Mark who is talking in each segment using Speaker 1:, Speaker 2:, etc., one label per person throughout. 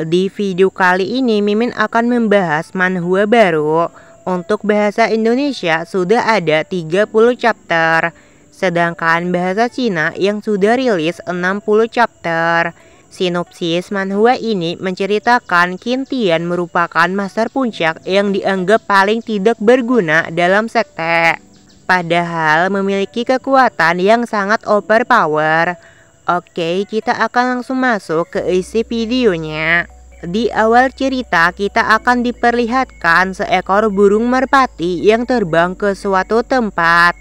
Speaker 1: Di video kali ini Mimin akan membahas manhwa baru. Untuk bahasa Indonesia sudah ada 30 chapter, sedangkan bahasa Cina yang sudah rilis 60 chapter. Sinopsis manhwa ini menceritakan Qin Tian merupakan master puncak yang dianggap paling tidak berguna dalam sekte, padahal memiliki kekuatan yang sangat overpower. Oke, kita akan langsung masuk ke isi videonya. Di awal cerita kita akan diperlihatkan seekor burung merpati yang terbang ke suatu tempat.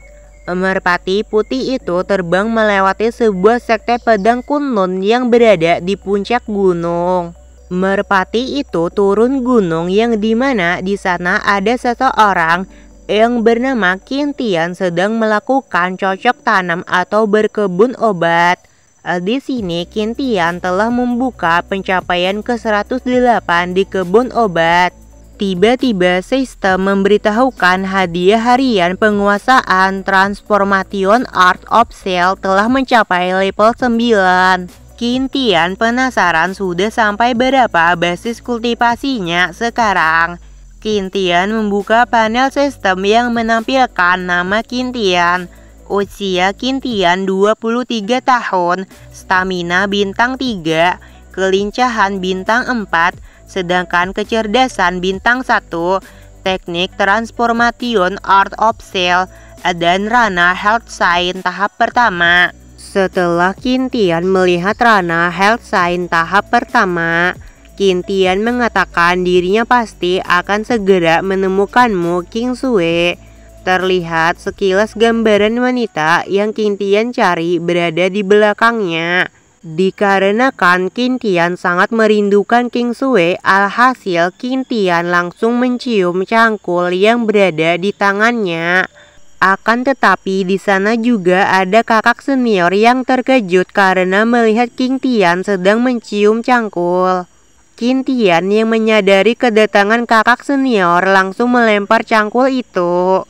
Speaker 1: Merpati putih itu terbang melewati sebuah sekte pedang Kunlun yang berada di puncak gunung. Merpati itu turun gunung yang dimana di sana ada seseorang yang bernama Qin Tian sedang melakukan cocok tanam atau berkebun obat. Di sini Qin Tian telah membuka pencapaian ke-108 di kebun obat. Tiba-tiba sistem memberitahukan hadiah harian penguasaan Transformation Art of Cell telah mencapai level 9. Qin Tian penasaran sudah sampai berapa basis kultivasinya sekarang. Qin Tian membuka panel sistem yang menampilkan nama Qin Tian. Usia Qin Tian 23 tahun, stamina bintang 3, kelincahan bintang 4, sedangkan kecerdasan bintang 1, teknik Transformation Art of Cell, dan Rana Health Sign tahap pertama. Setelah Qin Tian melihat Rana Health Sign tahap pertama, Qin Tian mengatakan dirinya pasti akan segera menemukanmu, King Sue. Terlihat sekilas gambaran wanita yang Qin Tian cari berada di belakangnya. Dikarenakan Qin Tian sangat merindukan King Sue, alhasil Qin Tian langsung mencium cangkul yang berada di tangannya. Akan tetapi di sana juga ada kakak senior yang terkejut karena melihat Qin Tian sedang mencium cangkul. Qin Tian yang menyadari kedatangan kakak senior langsung melempar cangkul itu.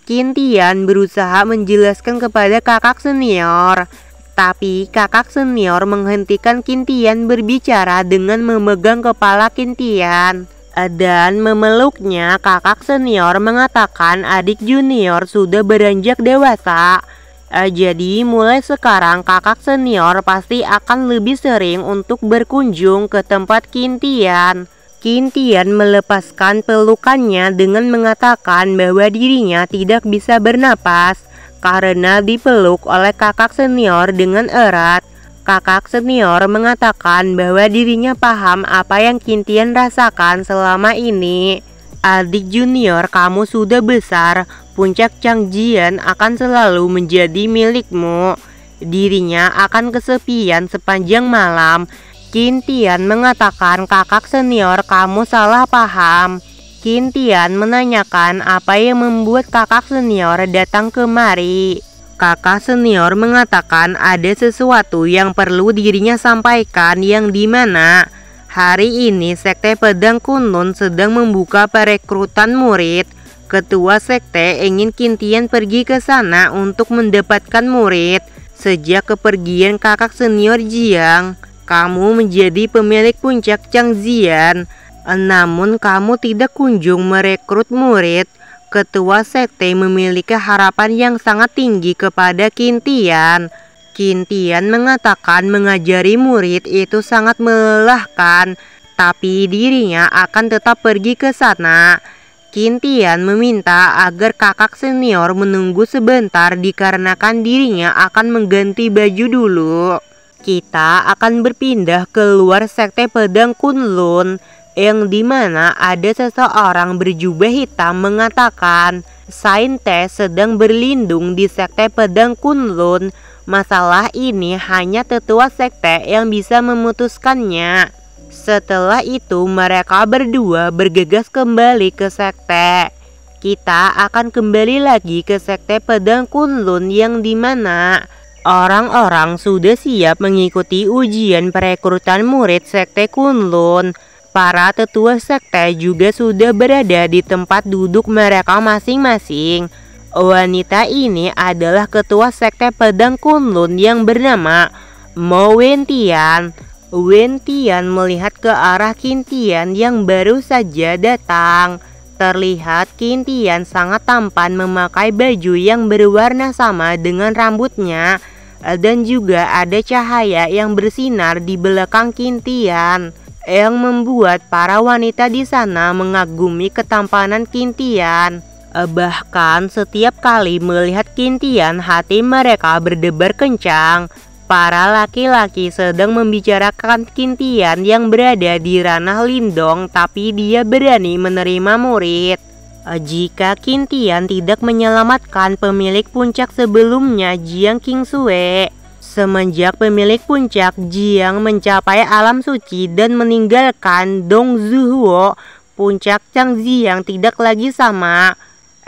Speaker 1: Qin Tian berusaha menjelaskan kepada kakak senior, tapi kakak senior menghentikan Qin Tian berbicara dengan memegang kepala Qin Tian dan memeluknya. Kakak senior mengatakan adik junior sudah beranjak dewasa, jadi mulai sekarang kakak senior pasti akan lebih sering untuk berkunjung ke tempat Qin Tian. Qin Tian melepaskan pelukannya dengan mengatakan bahwa dirinya tidak bisa bernapas karena dipeluk oleh kakak senior dengan erat. Kakak senior mengatakan bahwa dirinya paham apa yang Qin Tian rasakan selama ini. Adik junior, kamu sudah besar, puncak Changjian akan selalu menjadi milikmu. Dirinya akan kesepian sepanjang malam. Qin Tian mengatakan kakak senior, kamu salah paham. Qin Tian menanyakan apa yang membuat kakak senior datang kemari. Kakak senior mengatakan ada sesuatu yang perlu dirinya sampaikan, yang dimana hari ini sekte pedang Kunlun sedang membuka perekrutan murid. Ketua sekte ingin Qin Tian pergi ke sana untuk mendapatkan murid. Sejak kepergian kakak senior Jiang, kamu menjadi pemilik puncak Changjian, namun kamu tidak kunjung merekrut murid. Ketua sekte memiliki harapan yang sangat tinggi kepada Qin Tian. Qin Tian mengatakan mengajari murid itu sangat melelahkan, tapi dirinya akan tetap pergi ke sana. Qin Tian meminta agar kakak senior menunggu sebentar dikarenakan dirinya akan mengganti baju dulu. Kita akan berpindah ke luar sekte pedang Kunlun, yang dimana ada seseorang berjubah hitam mengatakan saintes sedang berlindung di sekte pedang Kunlun. Masalah ini hanya tetua sekte yang bisa memutuskannya. Setelah itu mereka berdua bergegas kembali ke sekte. Kita akan kembali lagi ke sekte pedang Kunlun yang dimana orang-orang sudah siap mengikuti ujian perekrutan murid sekte Kunlun. Para tetua sekte juga sudah berada di tempat duduk mereka masing-masing. Wanita ini adalah ketua sekte pedang Kunlun yang bernama Mo Wentian. Wen Tian melihat ke arah Qin Tian yang baru saja datang. Terlihat Qin Tian sangat tampan memakai baju yang berwarna sama dengan rambutnya, dan juga ada cahaya yang bersinar di belakang Qin Tian yang membuat para wanita di sana mengagumi ketampanan Qin Tian. Bahkan setiap kali melihat Qin Tian, hati mereka berdebar kencang. Para laki-laki sedang membicarakan Qin Tian yang berada di ranah Lindong, tapi dia berani menerima murid. Jika Qin Tian tidak menyelamatkan pemilik puncak sebelumnya, Jiang Qingsue. Semenjak pemilik puncak Jiang mencapai alam suci dan meninggalkan Dong Zhuo, puncak Changjiang tidak lagi sama.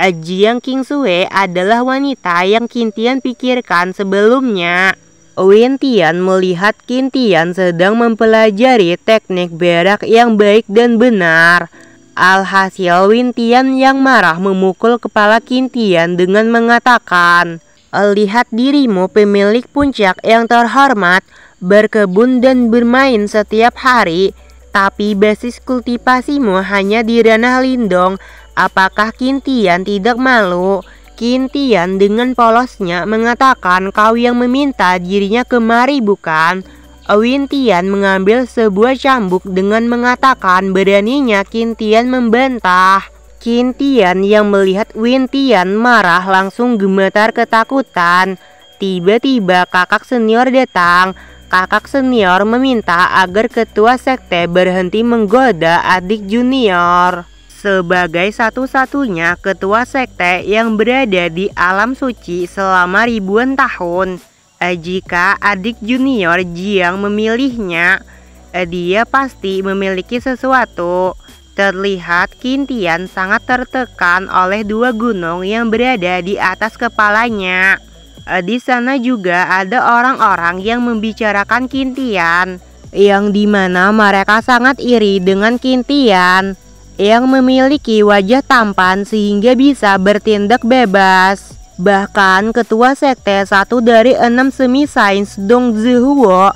Speaker 1: Jiang Qingsue adalah wanita yang Qin Tian pikirkan sebelumnya. Wen Tian melihat Qin Tian sedang mempelajari teknik berak yang baik dan benar. Alhasil Wen Tian yang marah memukul kepala Qin Tian dengan mengatakan, "Lihat dirimu pemilik puncak yang terhormat, berkebun dan bermain setiap hari, tapi basis kultivasimu hanya di ranah Lindong. Apakah Qin Tian tidak malu?" Qin Tian dengan polosnya mengatakan, "Kau yang meminta dirinya kemari bukan?" Wen Tian mengambil sebuah cambuk dengan mengatakan beraninya Qin Tian membantah. Qin Tian yang melihat Wen Tian marah langsung gemetar ketakutan. Tiba-tiba kakak senior datang. Kakak senior meminta agar ketua sekte berhenti menggoda adik junior. Sebagai satu-satunya ketua sekte yang berada di alam suci selama ribuan tahun, jika adik junior Jiang memilihnya, dia pasti memiliki sesuatu. Terlihat Qin Tian sangat tertekan oleh dua gunung yang berada di atas kepalanya. Di sana juga ada orang-orang yang membicarakan Qin Tian, yang dimana mereka sangat iri dengan Qin Tian yang memiliki wajah tampan sehingga bisa bertindak bebas. Bahkan ketua sekte 1 dari 6 semi sains Dong Zhuo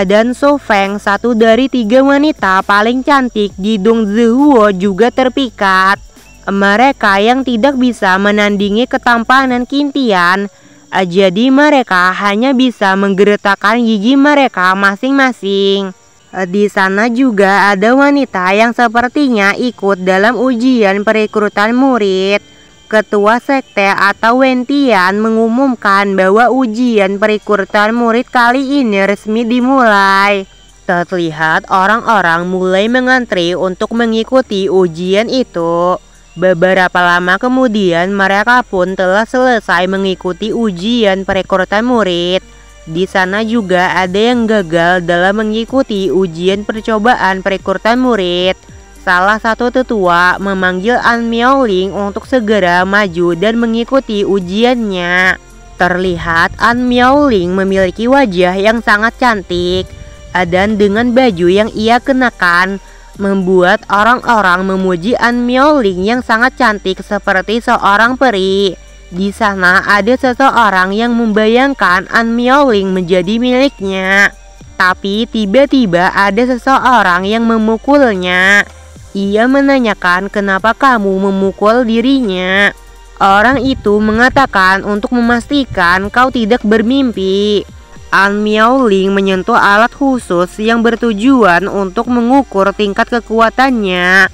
Speaker 1: dan So Feng, 1 dari 3 wanita paling cantik di Dong Zhuo, juga terpikat. Mereka yang tidak bisa menandingi ketampanan Qin Tian, jadi mereka hanya bisa menggeretakkan gigi mereka masing-masing. Di sana juga ada wanita yang sepertinya ikut dalam ujian perekrutan murid. Ketua sekte atau Wen Tian mengumumkan bahwa ujian perekrutan murid kali ini resmi dimulai. Terlihat orang-orang mulai mengantri untuk mengikuti ujian itu. Beberapa lama kemudian mereka pun telah selesai mengikuti ujian perekrutan murid. Di sana juga ada yang gagal dalam mengikuti ujian percobaan perekrutan murid. Salah satu tetua memanggil An Miaoling untuk segera maju dan mengikuti ujiannya. Terlihat An Miaoling memiliki wajah yang sangat cantik, dan dengan baju yang ia kenakan membuat orang-orang memuji An Miaoling yang sangat cantik seperti seorang peri. Di sana ada seseorang yang membayangkan An Miaoling menjadi miliknya. Tapi tiba-tiba ada seseorang yang memukulnya. Ia menanyakan kenapa kamu memukul dirinya. Orang itu mengatakan untuk memastikan kau tidak bermimpi. An Miaoling menyentuh alat khusus yang bertujuan untuk mengukur tingkat kekuatannya.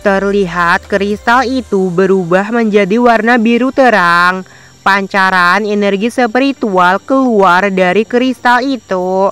Speaker 1: Terlihat kristal itu berubah menjadi warna biru terang. Pancaran energi spiritual keluar dari kristal itu.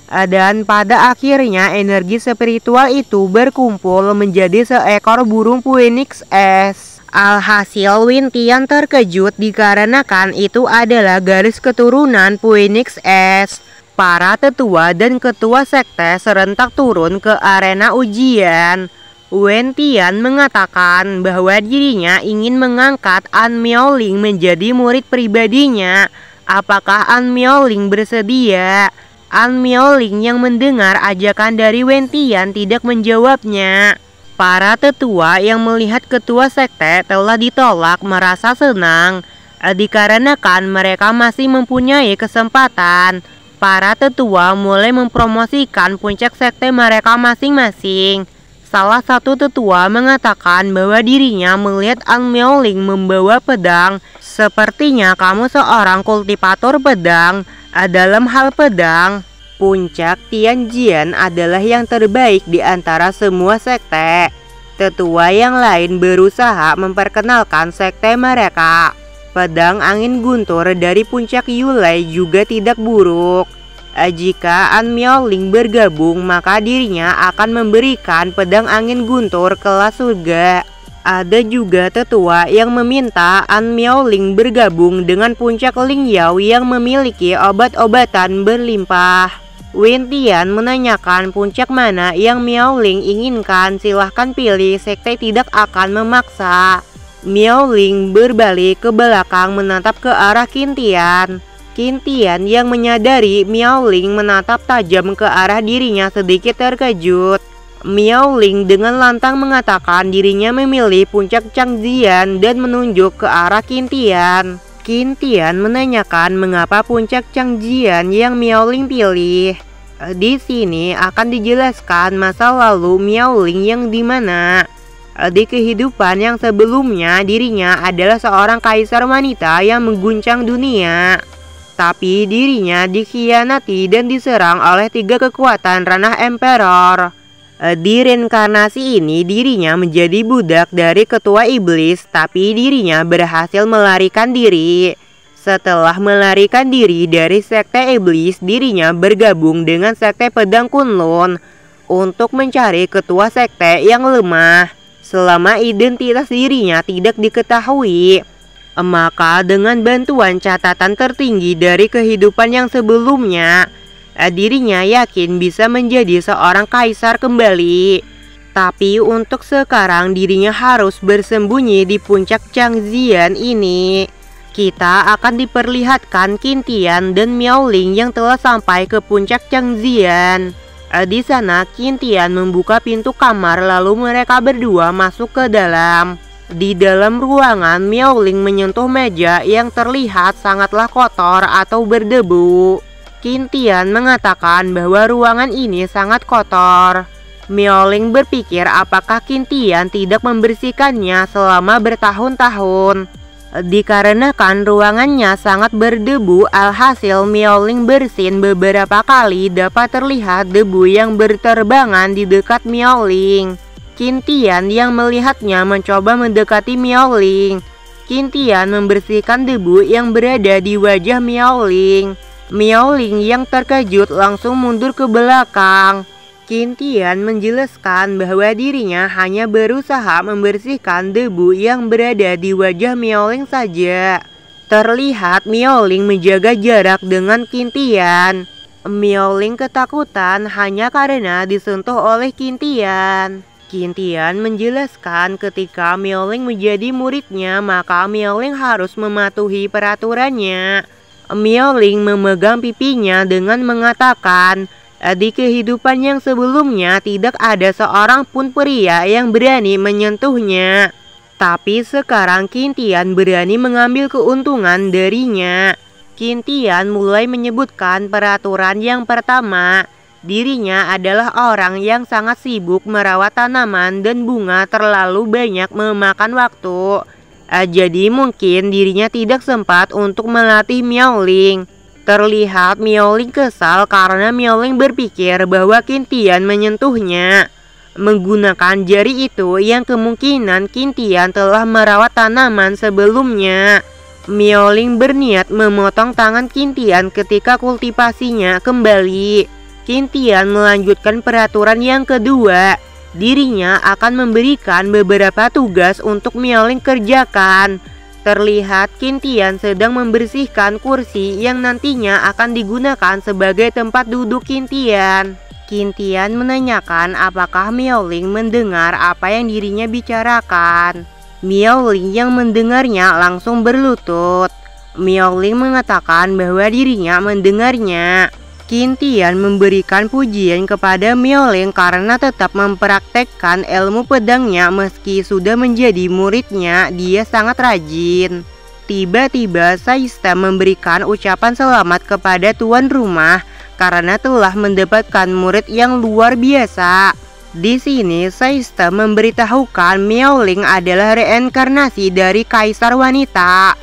Speaker 1: Dan pada akhirnya energi spiritual itu berkumpul menjadi seekor burung Phoenix es. Alhasil Wen Tian terkejut dikarenakan itu adalah garis keturunan Phoenix es. Para tetua dan ketua sekte serentak turun ke arena ujian. Wen Tian mengatakan bahwa dirinya ingin mengangkat An Miaoling menjadi murid pribadinya. Apakah An Miaoling bersedia? An Miaoling yang mendengar ajakan dari Wen Tian tidak menjawabnya. Para tetua yang melihat ketua sekte telah ditolak merasa senang, dikarenakan mereka masih mempunyai kesempatan. para tetua mulai mempromosikan puncak sekte mereka masing-masing. Salah satu tetua mengatakan bahwa dirinya melihat An Miaoling membawa pedang. Sepertinya kamu seorang kultivator pedang. Dalam hal pedang, puncak Tianjian adalah yang terbaik di antara semua sekte. Tetua yang lain berusaha memperkenalkan sekte mereka. Pedang angin guntur dari puncak Yulai juga tidak buruk. Jika An Miaoling bergabung, maka dirinya akan memberikan pedang angin guntur kelas surga. Ada juga tetua yang meminta An Miaoling bergabung dengan puncak Lingyao yang memiliki obat-obatan berlimpah. Wen Tian menanyakan puncak mana yang Miaoling inginkan, silahkan pilih, sekte tidak akan memaksa. Miaoling berbalik ke belakang menatap ke arah Qin Tian. Qin Tian yang menyadari Miaoling menatap tajam ke arah dirinya sedikit terkejut. Miaoling dengan lantang mengatakan dirinya memilih puncak Changjian dan menunjuk ke arah Qin Tian. Qin Tian menanyakan mengapa puncak Changjian yang Miaoling pilih. Di sini akan dijelaskan masa lalu Miaoling yang dimana di kehidupan yang sebelumnya dirinya adalah seorang kaisar wanita yang mengguncang dunia. Tapi dirinya dikhianati dan diserang oleh 3 kekuatan ranah emperor. Di reinkarnasi ini dirinya menjadi budak dari ketua iblis, tapi dirinya berhasil melarikan diri. Setelah melarikan diri dari sekte iblis, dirinya bergabung dengan sekte pedang Kunlun untuk mencari ketua sekte yang lemah. Selama identitas dirinya tidak diketahui, maka dengan bantuan catatan tertinggi dari kehidupan yang sebelumnya, dirinya yakin bisa menjadi seorang kaisar kembali. Tapi untuk sekarang dirinya harus bersembunyi di puncak Changjian ini. Kita akan diperlihatkan Qin Tian dan Miaoling yang telah sampai ke puncak Changjian. Di sana Qin Tian membuka pintu kamar lalu mereka berdua masuk ke dalam. Di dalam ruangan, Miaoling menyentuh meja yang terlihat sangatlah kotor atau berdebu. Qin Tian mengatakan bahwa ruangan ini sangat kotor. Miaoling berpikir apakah Qin Tian tidak membersihkannya selama bertahun-tahun. Dikarenakan ruangannya sangat berdebu, alhasil Miaoling bersin beberapa kali dapat terlihat debu yang berterbangan di dekat Miaoling. Qin Tian yang melihatnya mencoba mendekati Miaoling. Qin Tian membersihkan debu yang berada di wajah Miaoling. Miaoling yang terkejut langsung mundur ke belakang. Qin Tian menjelaskan bahwa dirinya hanya berusaha membersihkan debu yang berada di wajah Miaoling saja. Terlihat Miaoling menjaga jarak dengan Qin Tian. Miaoling ketakutan hanya karena disentuh oleh Qin Tian. Qin Tian menjelaskan ketika Miaoling menjadi muridnya, maka Miaoling harus mematuhi peraturannya. Miaoling memegang pipinya dengan mengatakan, di kehidupan yang sebelumnya tidak ada seorang pun pria yang berani menyentuhnya. Tapi sekarang Qin Tian berani mengambil keuntungan darinya. Qin Tian mulai menyebutkan peraturan yang pertama. Dirinya adalah orang yang sangat sibuk merawat tanaman dan bunga, terlalu banyak memakan waktu. Jadi mungkin dirinya tidak sempat untuk melatih Miaoling. Terlihat Miaoling kesal karena Miaoling berpikir bahwa Qin Tian menyentuhnya menggunakan jari itu yang kemungkinan Qin Tian telah merawat tanaman sebelumnya. Miaoling berniat memotong tangan Qin Tian ketika kultivasinya kembali. Qin Tian melanjutkan peraturan yang kedua. Dirinya akan memberikan beberapa tugas untuk Miaoling kerjakan. Terlihat Qin Tian sedang membersihkan kursi yang nantinya akan digunakan sebagai tempat duduk Qin Tian. Qin Tian menanyakan apakah Miaoling mendengar apa yang dirinya bicarakan. Miaoling yang mendengarnya langsung berlutut. Miaoling mengatakan bahwa dirinya mendengarnya. Qin Tian memberikan pujian kepada Miaoling karena tetap mempraktekkan ilmu pedangnya meski sudah menjadi muridnya, dia sangat rajin. Tiba-tiba Saista memberikan ucapan selamat kepada tuan rumah. karena telah mendapatkan murid yang luar biasa. Di sini System memberitahukan Miaoling adalah reinkarnasi dari kaisar wanita.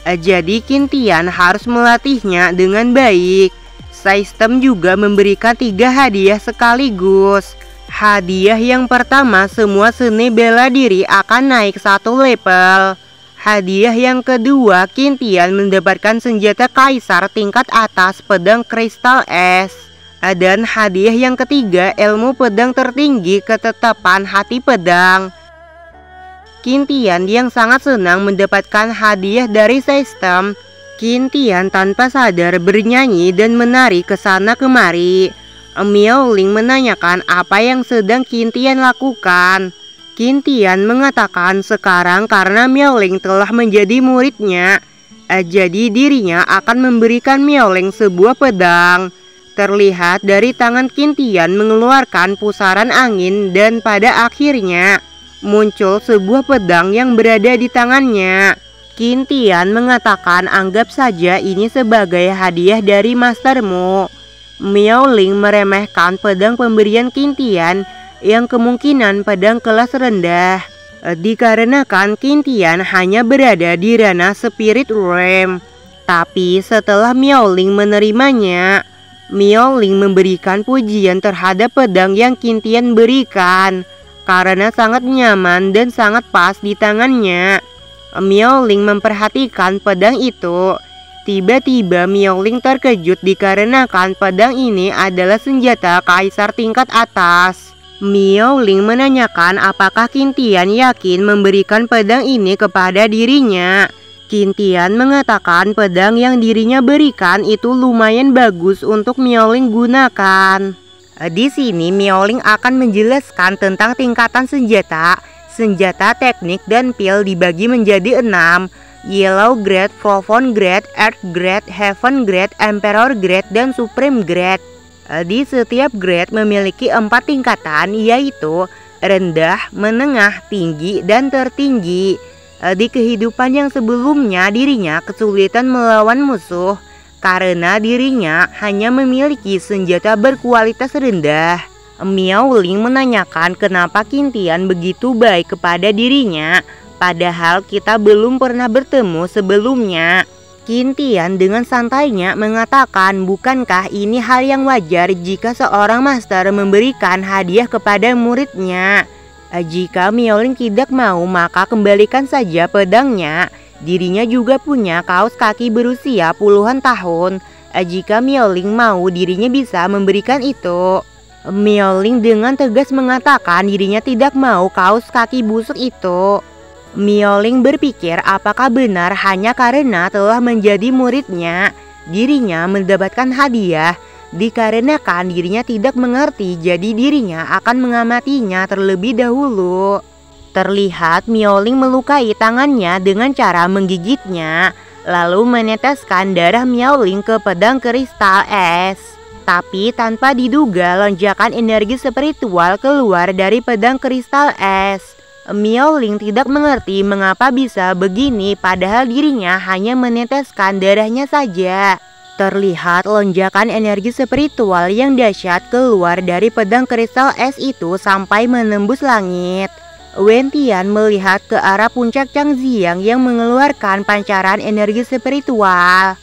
Speaker 1: Jadi Qin Tian harus melatihnya dengan baik. System juga memberikan 3 hadiah sekaligus. Hadiah yang pertama, semua seni bela diri akan naik 1 level. Hadiah yang kedua, Qin Tian mendapatkan senjata kaisar tingkat atas pedang kristal es. Dan hadiah yang ketiga, ilmu pedang tertinggi ketetapan hati pedang. Qin Tian yang sangat senang mendapatkan hadiah dari System. Qin Tian tanpa sadar bernyanyi dan menari ke sana kemari. Miaoling menanyakan apa yang sedang Qin Tian lakukan. Qin Tian mengatakan sekarang karena Miaoling telah menjadi muridnya, jadi dirinya akan memberikan Miaoling sebuah pedang. Terlihat dari tangan Qin Tian mengeluarkan pusaran angin dan pada akhirnya muncul sebuah pedang yang berada di tangannya. Qin Tian mengatakan anggap saja ini sebagai hadiah dari mastermu. Miaoling meremehkan pedang pemberian Qin Tian yang kemungkinan pedang kelas rendah, dikarenakan Qin Tian hanya berada di ranah spirit realm. Tapi setelah Miaoling menerimanya, Miaoling memberikan pujian terhadap pedang yang Qin Tian berikan karena sangat nyaman dan sangat pas di tangannya. Miaoling memperhatikan pedang itu. Tiba-tiba Miaoling terkejut dikarenakan pedang ini adalah senjata kaisar tingkat atas. Miaoling menanyakan apakah Qin Tian yakin memberikan pedang ini kepada dirinya. Qin Tian mengatakan pedang yang dirinya berikan itu lumayan bagus untuk Miaoling gunakan. Di sini Miaoling akan menjelaskan tentang tingkatan senjata. Senjata teknik dan pil dibagi menjadi 6. Yellow Grade, Profound Grade, Earth Grade, Heaven Grade, Emperor Grade, dan Supreme Grade. Di setiap grade memiliki 4 tingkatan, yaitu rendah, menengah, tinggi, dan tertinggi. Di kehidupan yang sebelumnya dirinya kesulitan melawan musuh karena dirinya hanya memiliki senjata berkualitas rendah. Miaoling menanyakan kenapa Qin Tian begitu baik kepada dirinya, padahal kita belum pernah bertemu sebelumnya. Qin Tian dengan santainya mengatakan, bukankah ini hal yang wajar jika seorang master memberikan hadiah kepada muridnya? Jika Miaoling tidak mau, maka kembalikan saja pedangnya. Dirinya juga punya kaos kaki berusia puluhan tahun. Jika Miaoling mau, dirinya bisa memberikan itu. Miaoling dengan tegas mengatakan dirinya tidak mau kaos kaki busuk itu. Miaoling berpikir apakah benar hanya karena telah menjadi muridnya, dirinya mendapatkan hadiah. Dikarenakan dirinya tidak mengerti, jadi dirinya akan mengamatinya terlebih dahulu. Terlihat Miaoling melukai tangannya dengan cara menggigitnya, lalu meneteskan darah Miaoling ke pedang kristal es. Tapi tanpa diduga lonjakan energi spiritual keluar dari pedang kristal es. Miaoling tidak mengerti mengapa bisa begini padahal dirinya hanya meneteskan darahnya saja. Terlihat lonjakan energi spiritual yang dahsyat keluar dari pedang kristal es itu sampai menembus langit. Wen Tian melihat ke arah puncak Changjiang yang mengeluarkan pancaran energi spiritual.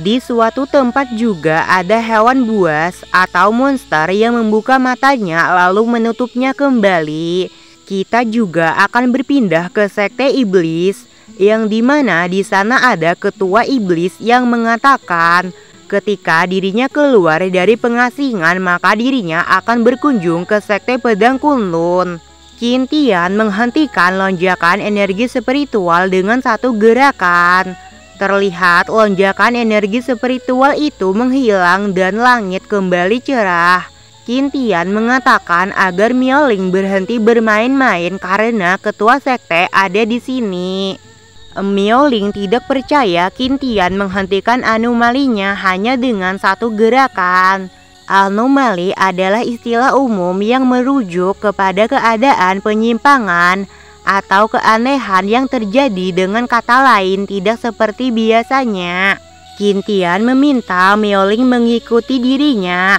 Speaker 1: Di suatu tempat juga ada hewan buas atau monster yang membuka matanya lalu menutupnya kembali. Kita juga akan berpindah ke sekte iblis, yang dimana di sana ada ketua iblis yang mengatakan ketika dirinya keluar dari pengasingan maka dirinya akan berkunjung ke sekte pedang Kunlun. Qin Tian menghentikan lonjakan energi spiritual dengan satu gerakan. Terlihat lonjakan energi spiritual itu menghilang dan langit kembali cerah. Qin Tian mengatakan agar Miaoling berhenti bermain-main karena ketua sekte ada di sini. Miaoling tidak percaya Qin Tian menghentikan anomalinya hanya dengan satu gerakan. Anomali adalah istilah umum yang merujuk kepada keadaan penyimpangan atau keanehan yang terjadi, dengan kata lain tidak seperti biasanya. Qintian meminta Miaoling mengikuti dirinya.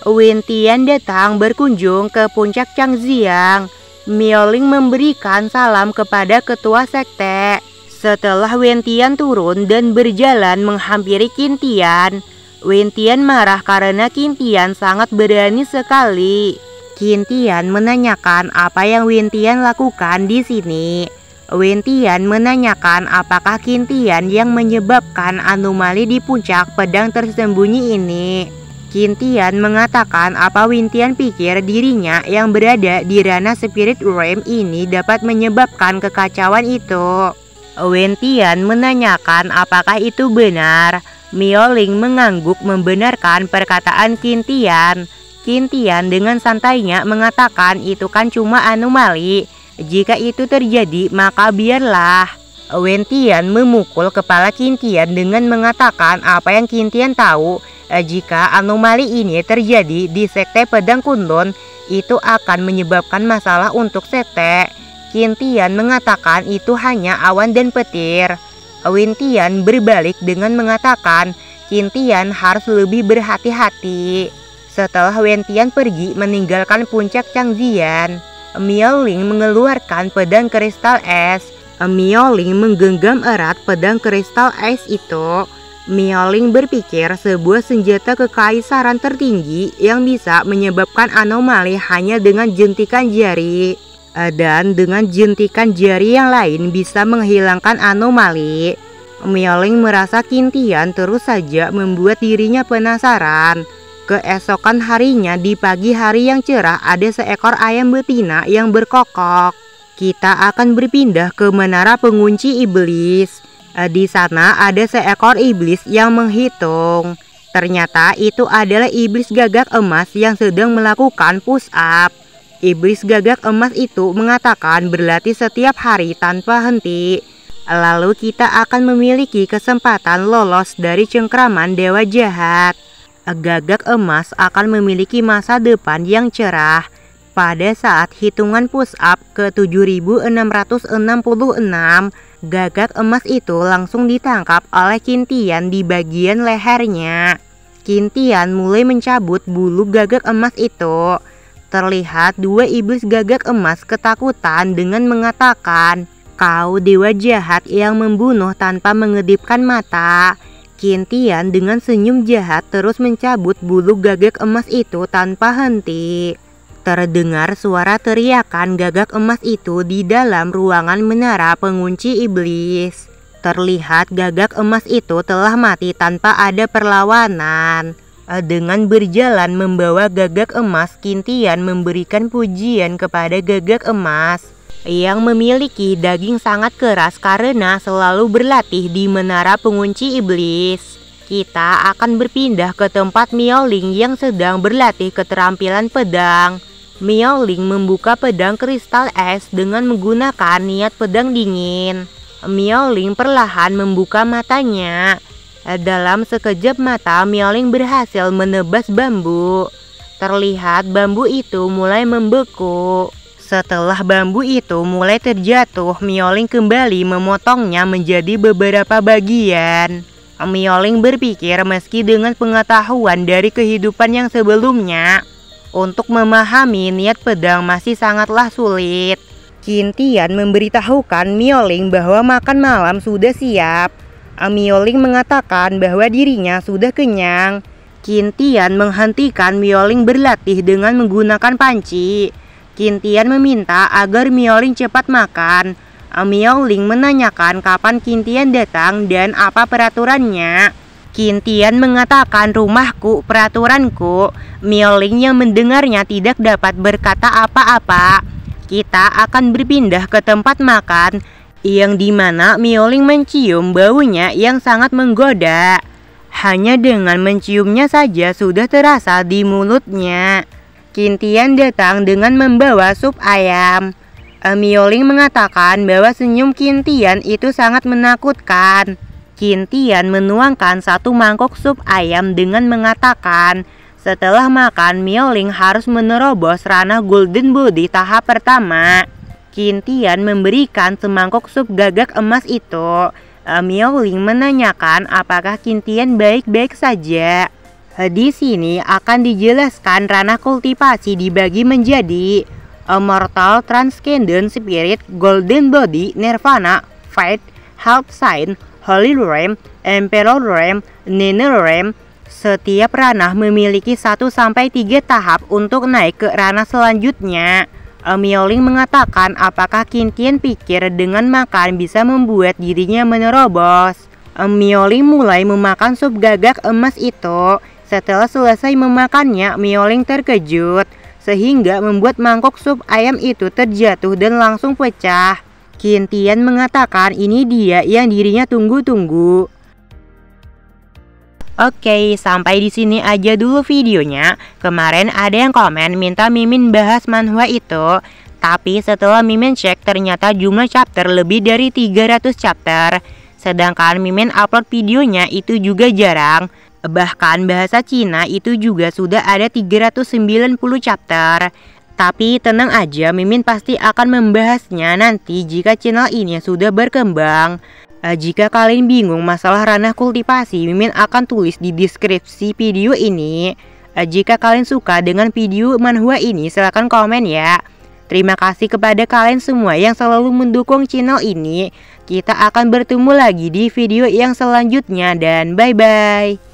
Speaker 1: Wen Tian datang berkunjung ke puncak Changjiang. Miaoling memberikan salam kepada ketua sekte. Setelah Wen Tian turun dan berjalan menghampiri Qintian, Wen Tian marah karena Qintian sangat berani sekali. Qintian menanyakan apa yang Wen Tian lakukan di sini. Wen Tian menanyakan apakah Qintian yang menyebabkan anomali di puncak pedang tersembunyi ini. Qintian mengatakan apa Wen Tian pikir dirinya yang berada di ranah spirit realm ini dapat menyebabkan kekacauan itu. Wen Tian menanyakan apakah itu benar. Miaoling mengangguk membenarkan perkataan Qintian. Qintian dengan santainya mengatakan itu kan cuma anomali. Jika itu terjadi maka biarlah. Wen Tian memukul kepala Qintian dengan mengatakan apa yang Qintian tahu. Jika anomali ini terjadi di sekte pedang Kundun, itu akan menyebabkan masalah untuk sekte. Qintian mengatakan itu hanya awan dan petir. Wen Tian berbalik dengan mengatakan Qintian harus lebih berhati-hati. Setelah Wen Tian pergi meninggalkan puncak Changjiang, Miaoling mengeluarkan pedang kristal es. Miaoling menggenggam erat pedang kristal es itu. Miaoling berpikir sebuah senjata kekaisaran tertinggi yang bisa menyebabkan anomali hanya dengan jentikan jari. Dan dengan jentikan jari yang lain bisa menghilangkan anomali. Miaoling merasa Qintian terus saja membuat dirinya penasaran. Keesokan harinya di pagi hari yang cerah ada seekor ayam betina yang berkokok. Kita akan berpindah ke menara pengunci iblis. Di sana ada seekor iblis yang menghitung. Ternyata itu adalah iblis gagak emas yang sedang melakukan push up. Iblis gagak emas itu mengatakan berlatih setiap hari tanpa henti. Lalu kita akan memiliki kesempatan lolos dari cengkraman dewa jahat. Gagak emas akan memiliki masa depan yang cerah. Pada saat hitungan push up ke 7666, gagak emas itu langsung ditangkap oleh Qintian di bagian lehernya. Qintian mulai mencabut bulu gagak emas itu. Terlihat dua iblis gagak emas ketakutan dengan mengatakan, "Kau dewa jahat yang membunuh tanpa mengedipkan mata." Qintian dengan senyum jahat terus mencabut bulu gagak emas itu tanpa henti. Terdengar suara teriakan gagak emas itu di dalam ruangan menara pengunci iblis. Terlihat gagak emas itu telah mati tanpa ada perlawanan. Dengan berjalan membawa gagak emas, Qintian memberikan pujian kepada gagak emas yang memiliki daging sangat keras karena selalu berlatih di menara pengunci iblis. Kita akan berpindah ke tempat Miaoling yang sedang berlatih keterampilan pedang. Miaoling membuka pedang kristal es dengan menggunakan niat pedang dingin. Miaoling perlahan membuka matanya. Dalam sekejap mata Miaoling berhasil menebas bambu. Terlihat bambu itu mulai membeku. Setelah bambu itu mulai terjatuh, Miaoling kembali memotongnya menjadi beberapa bagian. Miaoling berpikir meski dengan pengetahuan dari kehidupan yang sebelumnya, untuk memahami niat pedang masih sangatlah sulit. Qintian memberitahukan Miaoling bahwa makan malam sudah siap. Miaoling mengatakan bahwa dirinya sudah kenyang. Qintian menghentikan Miaoling berlatih dengan menggunakan panci. Qintian meminta agar Miaoling cepat makan. Miaoling menanyakan kapan Qintian datang dan apa peraturannya. Qintian mengatakan rumahku, peraturanku. Miaoling yang mendengarnya tidak dapat berkata apa-apa. Kita akan berpindah ke tempat makan, yang dimana Miaoling mencium baunya yang sangat menggoda. Hanya dengan menciumnya saja sudah terasa di mulutnya. Qintian datang dengan membawa sup ayam. Miaoling mengatakan bahwa senyum Qintian itu sangat menakutkan. Qintian menuangkan satu mangkok sup ayam dengan mengatakan, setelah makan Miaoling harus menerobos ranah Golden Body tahap pertama. Qintian memberikan semangkok sup gagak emas itu. Miaoling menanyakan apakah Qingtian baik-baik saja. Di sini akan dijelaskan ranah kultivasi dibagi menjadi Immortal, Transcendent Spirit, Golden Body, Nirvana, Fate, Health Sign, Holy Realm, Emperor Realm, Niner Realm. Setiap ranah memiliki 1-3 tahap untuk naik ke ranah selanjutnya. Miaoling mengatakan apakah Qingtian pikir dengan makan bisa membuat dirinya menerobos. Miaoling mulai memakan sup gagak emas itu. Setelah selesai memakannya, Miaoling terkejut sehingga membuat mangkok sup ayam itu terjatuh dan langsung pecah. Qingtian mengatakan ini dia yang dirinya tunggu-tunggu. Oke, sampai di sini aja dulu videonya. Kemarin ada yang komen minta Mimin bahas manhwa itu. Tapi setelah Mimin cek ternyata jumlah chapter lebih dari 300 chapter. Sedangkan Mimin upload videonya itu juga jarang. Bahkan bahasa Cina itu juga sudah ada 390 chapter. Tapi tenang aja, Mimin pasti akan membahasnya nanti jika channel ini sudah berkembang. Jika kalian bingung masalah ranah kultivasi, Mimin akan tulis di deskripsi video ini. Jika kalian suka dengan video manhwa ini, silahkan komen ya. Terima kasih kepada kalian semua yang selalu mendukung channel ini. Kita akan bertemu lagi di video yang selanjutnya dan bye-bye.